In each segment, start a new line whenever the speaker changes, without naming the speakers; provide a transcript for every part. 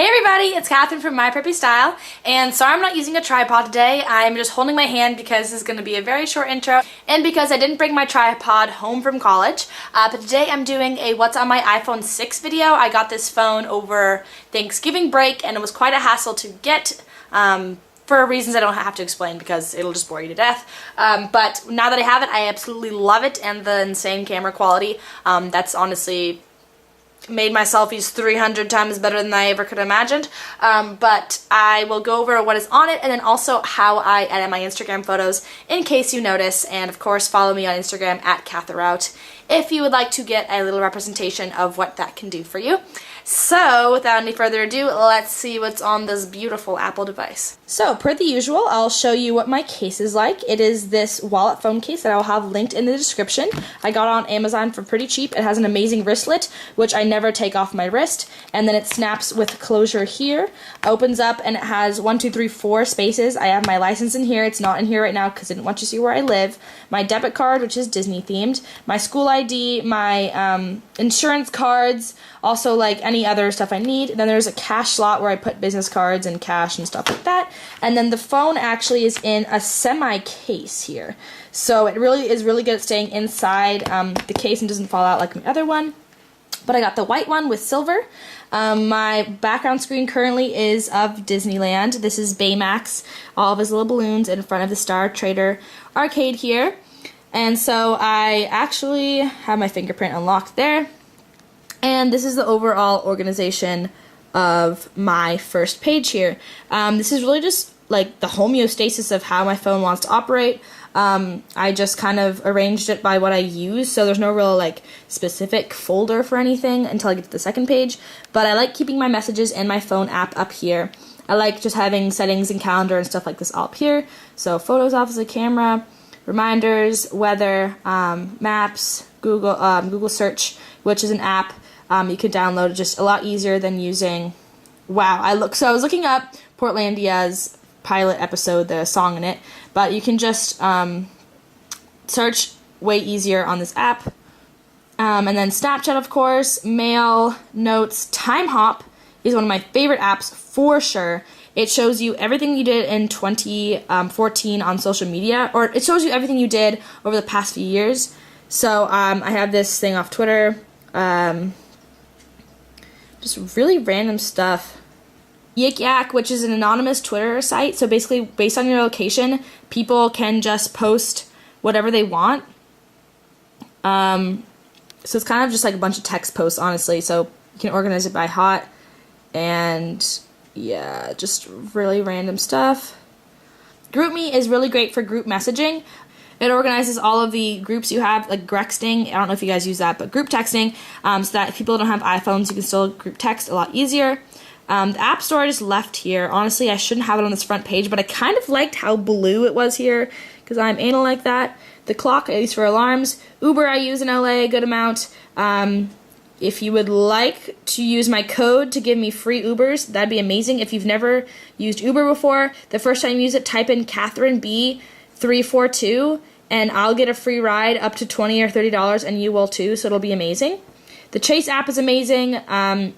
Hey everybody, it's Catherine from My Preppy Style, and sorry I'm not using a tripod today. I'm just holding my hand because this is going to be a very short intro, and because I didn't bring my tripod home from college. But today I'm doing a What's on my iPhone 6 video. I got this phone over Thanksgiving break, and it was quite a hassle to get, for reasons I don't have to explain because it'll just bore you to death. But now that I have it, I absolutely love it, and the insane camera quality. That's honestly made my selfies 300 times better than I ever could have imagined. But I will go over what is on it and then also how I edit my Instagram photos in case you notice. And of course, follow me on Instagram at @CatherOut if you would like to get a little representation of what that can do for you. So, without any further ado, let's see what's on this beautiful Apple device. So, per the usual, I'll show you what my case is like. It is this wallet phone case that I'll have linked in the description. I got it on Amazon for pretty cheap. It has an amazing wristlet, which I never take off my wrist, and then it snaps with closure here, opens up, and it has 1, 2, 3, 4 spaces. I have my license in here. It's not in here right now because I didn't want you to see where I live. My debit card, which is Disney themed, my school ID, my insurance cards, also like any other stuff I need. And then there's a cash slot where I put business cards and cash and stuff like that. And then the phone actually is in a semi-case here. So it really is really good at staying inside the case and doesn't fall out like my other one. But I got the white one with silver. My background screen currently is of Disneyland. This is Baymax, all of his little balloons in front of the Star Trader arcade here. And so I actually have my fingerprint unlocked there. And this is the overall organization of my first page here. This is really just like the homeostasis of how my phone wants to operate. I just kind of arranged it by what I use, so there's no real like specific folder for anything until I get to the second page. But I like keeping my messages and my phone app up here. I like just having settings and calendar and stuff like this all up here. So photos off as a camera, reminders, weather, maps, Google search, which is an app. You could download just a lot easier than using, so I was looking up Portlandia's pilot episode, the song in it, but you can just search way easier on this app. And then Snapchat, of course, Mail, Notes, Time Hop is one of my favorite apps for sure. It shows you everything you did in 2014 on social media, or it shows you everything you did over the past few years. So I have this thing off Twitter, just really random stuff. Yik Yak, which is an anonymous Twitter site, so basically based on your location, people can just post whatever they want. So it's kind of just like a bunch of text posts, honestly, so you can organize it by hot, and yeah, just really random stuff. GroupMe is really great for group messaging. It organizes all of the groups you have, like Grexting. I don't know if you guys use that, but group texting, so that if people don't have iPhones, you can still group text a lot easier. The App Store I just left here. Honestly, I shouldn't have it on this front page, but I kind of liked how blue it was here, because I'm anal like that. The clock, at least for alarms. Uber I use in LA a good amount. If you would like to use my code to give me free Ubers, that'd be amazing. If you've never used Uber before, the first time you use it, type in Catherine B342, and I'll get a free ride up to $20 or $30, and you will too, so it'll be amazing. The Chase app is amazing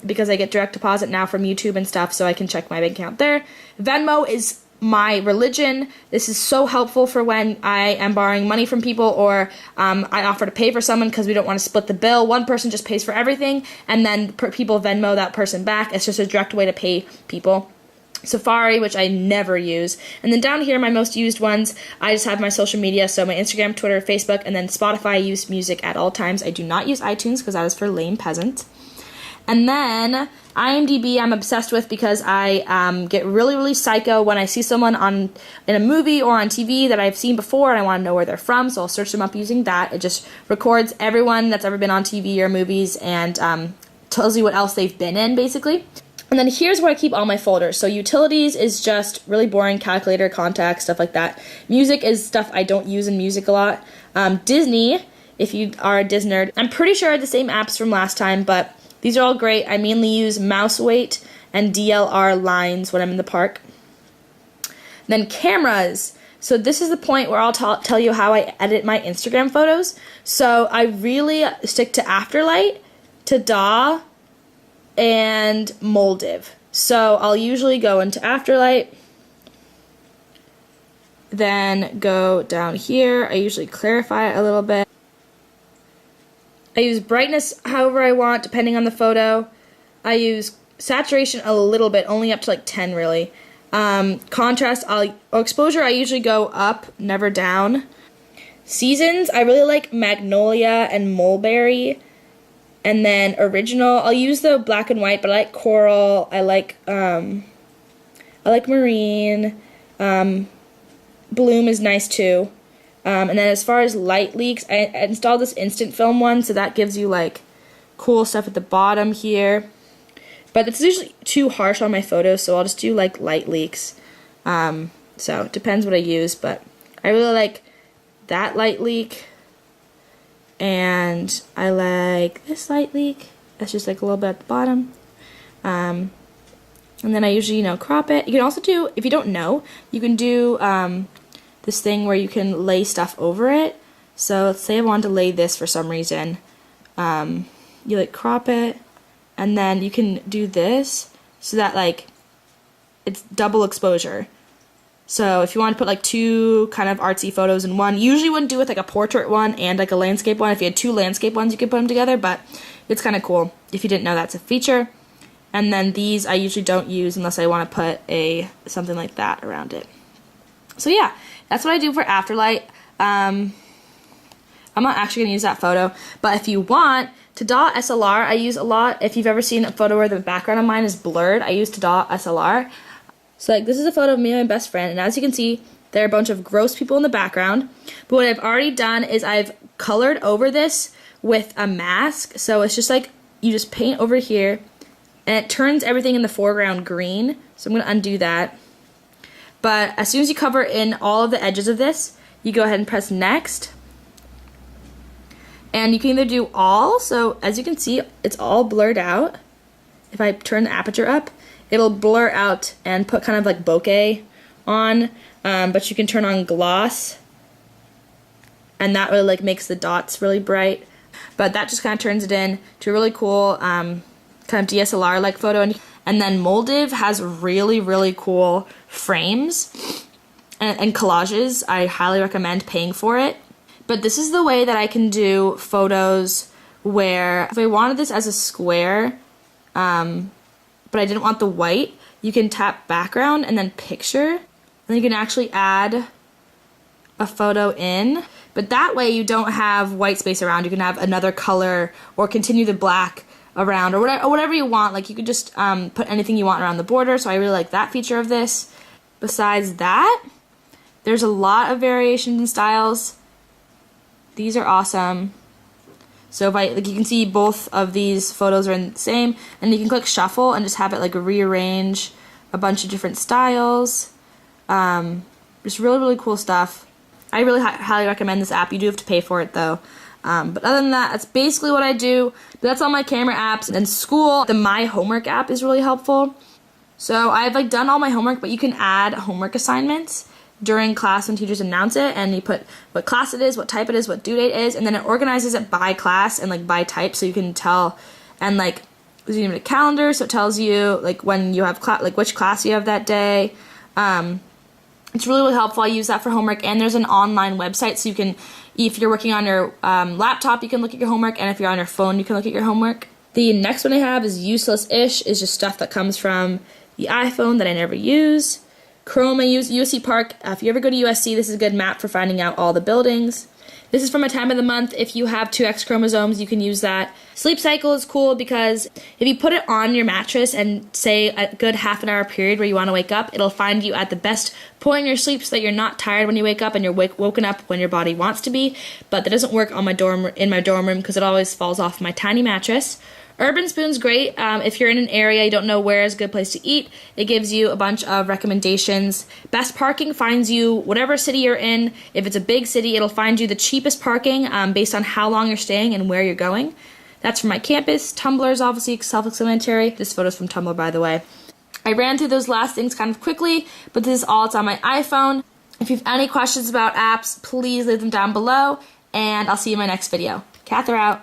because I get direct deposit now from YouTube and stuff, so I can check my bank account there. Venmo is my religion. This is so helpful for when I am borrowing money from people, or I offer to pay for someone because we don't want to split the bill. One person just pays for everything, and then people Venmo that person back. It's just a direct way to pay people. Safari, which I never use. And then down here, my most used ones, I just have my social media, so my Instagram, Twitter, Facebook, and then Spotify. I use music at all times. I do not use iTunes because that is for lame peasants. And then IMDb I'm obsessed with because I get really, really psycho when I see someone in a movie or on TV that I've seen before and I want to know where they're from, so I'll search them up using that. It just records everyone that's ever been on TV or movies and tells you what else they've been in, basically. And then here's where I keep all my folders. So utilities is just really boring, calculator, contacts, stuff like that. Music is stuff I don't use in music a lot. Disney, if you are a Disney nerd, I'm pretty sure I had the same apps from last time, but these are all great. I mainly use mouse weight and DLR lines when I'm in the park. Then cameras. So this is the point where I'll tell you how I edit my Instagram photos. So I really stick to Afterlight, to DAW, and Moldiv. So I'll usually go into Afterlight, then go down here. I usually clarify it a little bit. I use brightness however I want, depending on the photo. I use saturation a little bit, only up to like 10 really. Contrast, exposure I usually go up, never down. Seasons, I really like Magnolia and Mulberry. And then original, I'll use the black and white, but I like coral. I like marine. Bloom is nice too. And then as far as light leaks, I installed this instant film one, so that gives you like cool stuff at the bottom here. But it's usually too harsh on my photos, so I'll just do like light leaks. So it depends what I use, but I really like that light leak. And I like this light leak. That's just like a little bit at the bottom. And then I usually, crop it. You can also do, if you don't know, you can do this thing where you can lay stuff over it. So let's say I wanted to lay this for some reason. You like crop it, and then you can do this so that like it's double exposure. So if you want to put like two kind of artsy photos in one, you usually wouldn't do with like a portrait one and like a landscape one. If you had two landscape ones, you could put them together, but it's kind of cool. If you didn't know, that's a feature. And then these I usually don't use unless I want to put something like that around it. So yeah, that's what I do for Afterlight. I'm not actually going to use that photo, but if you want, Tada SLR, I use a lot. If you've ever seen a photo where the background of mine is blurred, I use Tada SLR. So like this is a photo of me and my best friend, and as you can see, there are a bunch of gross people in the background. But what I've already done is I've colored over this with a mask. So it's just like you just paint over here, and it turns everything in the foreground green. So I'm going to undo that. But as soon as you cover in all of the edges of this, you go ahead and press next. And you can either do all, so as you can see, it's all blurred out. If I turn the aperture up, it'll blur out and put kind of like bokeh on, but you can turn on gloss, and that really like makes the dots really bright. But that just kind of turns it in to a really cool kind of DSLR-like photo. And then Moldiv has really, really cool frames and collages. I highly recommend paying for it. But this is the way that I can do photos where if I wanted this as a square, but I didn't want the white, you can tap background and then picture, and you can actually add a photo in. But that way you don't have white space around. You can have another color or continue the black around, or whatever you want. Like you could just put anything you want around the border. So I really like that feature of this. Besides that, there's a lot of variations and styles. These are awesome. So if you can see both of these photos are in the same, and you can click shuffle and just have it like rearrange a bunch of different styles. Just really, really cool stuff. I really highly recommend this app. You do have to pay for it though. But other than that, that's basically what I do. But that's all my camera apps. And school, the My Homework app is really helpful. So I've like done all my homework, but you can add homework assignments during class when teachers announce it, and you put what class it is, what type it is, what due date is, and then it organizes it by class and like by type, so you can tell. And like there's even a calendar, so it tells you like when you have like which class you have that day. It's really, really helpful. I use that for homework, and there's an online website, so you can, if you're working on your laptop, you can look at your homework, and if you're on your phone, you can look at your homework. The next one I have is Useless-ish, is just stuff that comes from the iPhone that I never use. Chrome, I use USC Park. If you ever go to USC, this is a good map for finding out all the buildings. This is for my time of the month. If you have 2 X chromosomes, you can use that. Sleep cycle is cool because if you put it on your mattress and say a good half an hour period where you want to wake up, it'll find you at the best point in your sleep so that you're not tired when you wake up and you're woken up when your body wants to be. But that doesn't work on in my dorm room because it always falls off my tiny mattress. Urban Spoon's great. If you're in an area you don't know where is a good place to eat, it gives you a bunch of recommendations. Best Parking finds you whatever city you're in. If it's a big city, it'll find you the cheapest parking based on how long you're staying and where you're going. That's from my campus. Tumblr is obviously self-explanatory. This photo's from Tumblr, by the way. I ran through those last things kind of quickly, but this is all it's on my iPhone. If you have any questions about apps, please leave them down below, and I'll see you in my next video. Cather out.